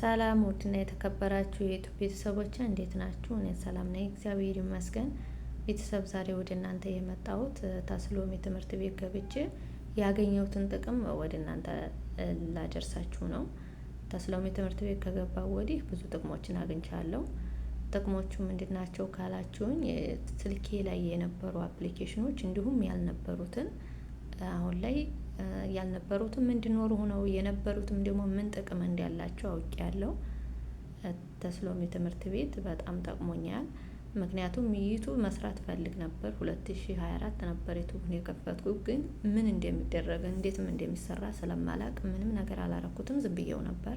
ሰላም ውድና የተከበራችሁ የዩቲዩብ ቤተሰቦች እንዴት ናችሁ? እኔ ሰላም ነኝ፣ እግዚአብሔር ይመስገን። ቤተሰብ ዛሬ ወደ እናንተ የመጣሁት ታስሎሚ ትምህርት ቤት ገብቼ ያገኘሁትን ጥቅም ወደ እናንተ ላደርሳችሁ ነው። ታስሎሚ ትምህርት ቤት ከገባሁ ወዲህ ብዙ ጥቅሞችን አግኝቻለሁ። ጥቅሞቹ ምንድን ናቸው ካላችሁኝ፣ ስልኬ ላይ የነበሩ አፕሊኬሽኖች እንዲሁም ያልነበሩትን አሁን ላይ ያልነበሩትም እንዲኖሩ ሆነው የነበሩትም ደግሞ ምን ጥቅም እንዳላቸው አውቄያለሁ። ታስሎሚ ትምህርት ቤት በጣም ጠቅሞኛል። ምክንያቱም ዩቲዩብ መስራት ፈልግ ነበር። 2024 ነበር ዩቲዩብን የከፈትኩት፣ ግን ምን እንደሚደረግ እንዴትም እንደሚሰራ ስለማላቅ ምንም ነገር አላረኩትም፣ ዝም ብዬው ነበር።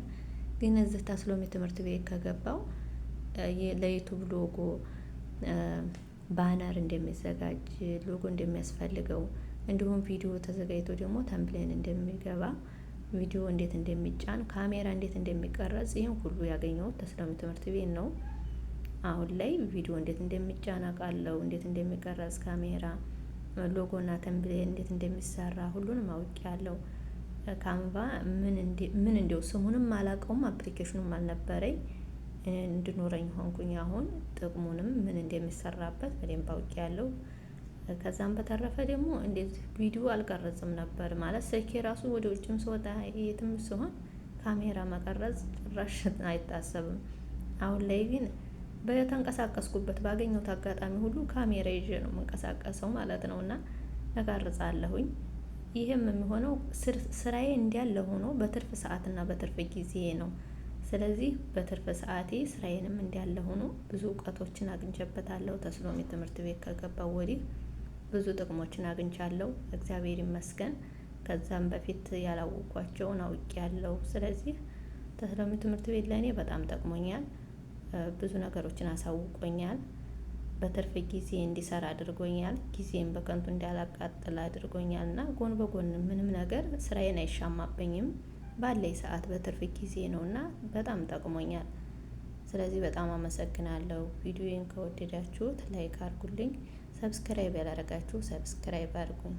ግን እዚህ ታስሎሚ ትምህርት ቤት ከገባው ለዩቲዩብ ሎጎ ባነር እንደሚዘጋጅ፣ ሎጎ እንደሚያስፈልገው፣ እንዲሁም ቪዲዮ ተዘጋጅቶ ደግሞ ተምብሌን እንደሚገባ፣ ቪዲዮ እንዴት እንደሚጫን፣ ካሜራ እንዴት እንደሚቀረጽ ይሄን ሁሉ ያገኘሁት ታስሎሚ ትምህርት ቤት ነው። አሁን ላይ ቪዲዮ እንዴት እንደሚጫን አውቃለሁ፣ እንዴት እንደሚቀረጽ ካሜራ፣ ሎጎና ተምብሌን እንዴት እንደሚሰራ ሁሉንም አውቄያለሁ። ካንቫ ምን እንደው ስሙንም አላውቀውም፣ አፕሊኬሽኑም አልነበረኝ፣ እንድኖረኝ ሆንኩኝ። አሁን ጥቅሙንም ምን እንደሚሰራበት በደንብ አውቄያለሁ። ከዛም በተረፈ ደግሞ እንደዚህ ቪዲዮ አልቀረጽም ነበር ማለት ስልኬ ራሱ ወደ ውጭም ስወጣ የትም ሲሆን ካሜራ መቀረጽ ጭራሽ አይታሰብም። አሁን ላይ ግን በተንቀሳቀስኩበት ባገኘሁት አጋጣሚ ሁሉ ካሜራ ይዤ ነው የምንቀሳቀሰው ማለት ነውና እቀርጻለሁኝ። ይሄም የሚሆነው ስራዬ እንዳለ ሆኖ በትርፍ ሰዓትና በትርፍ ጊዜ ነው። ስለዚህ በትርፍ ሰዓቴ ስራዬንም እንዳለ ሆኖ ብዙ እውቀቶችን አግኝቼበታለሁ። ታስሎሚ ትምህርት ቤት ከገባው ወዲህ ብዙ ጥቅሞችን አግኝቻለሁ፣ እግዚአብሔር ይመስገን። ከዛም በፊት ያላወቅኳቸውን አውቄያለሁ። ስለዚህ ታስሎሚ ትምህርት ቤት ለእኔ በጣም ጠቅሞኛል፣ ብዙ ነገሮችን አሳውቆኛል፣ በትርፍ ጊዜ እንዲሰራ አድርጎኛል፣ ጊዜን በከንቱ እንዳላቃጥል አድርጎኛል እና ጎን በጎን ምንም ነገር ስራዬን አይሻማብኝም። ባለኝ ሰዓት በትርፍ ጊዜ ነውና በጣም ጠቅሞኛል። ስለዚህ በጣም አመሰግናለሁ። ቪዲዮዬን ከወደዳችሁት ላይክ አድርጉልኝ፣ ሰብስክራይብ ያላደረጋችሁ ሰብስክራይብ አድርጉኝ።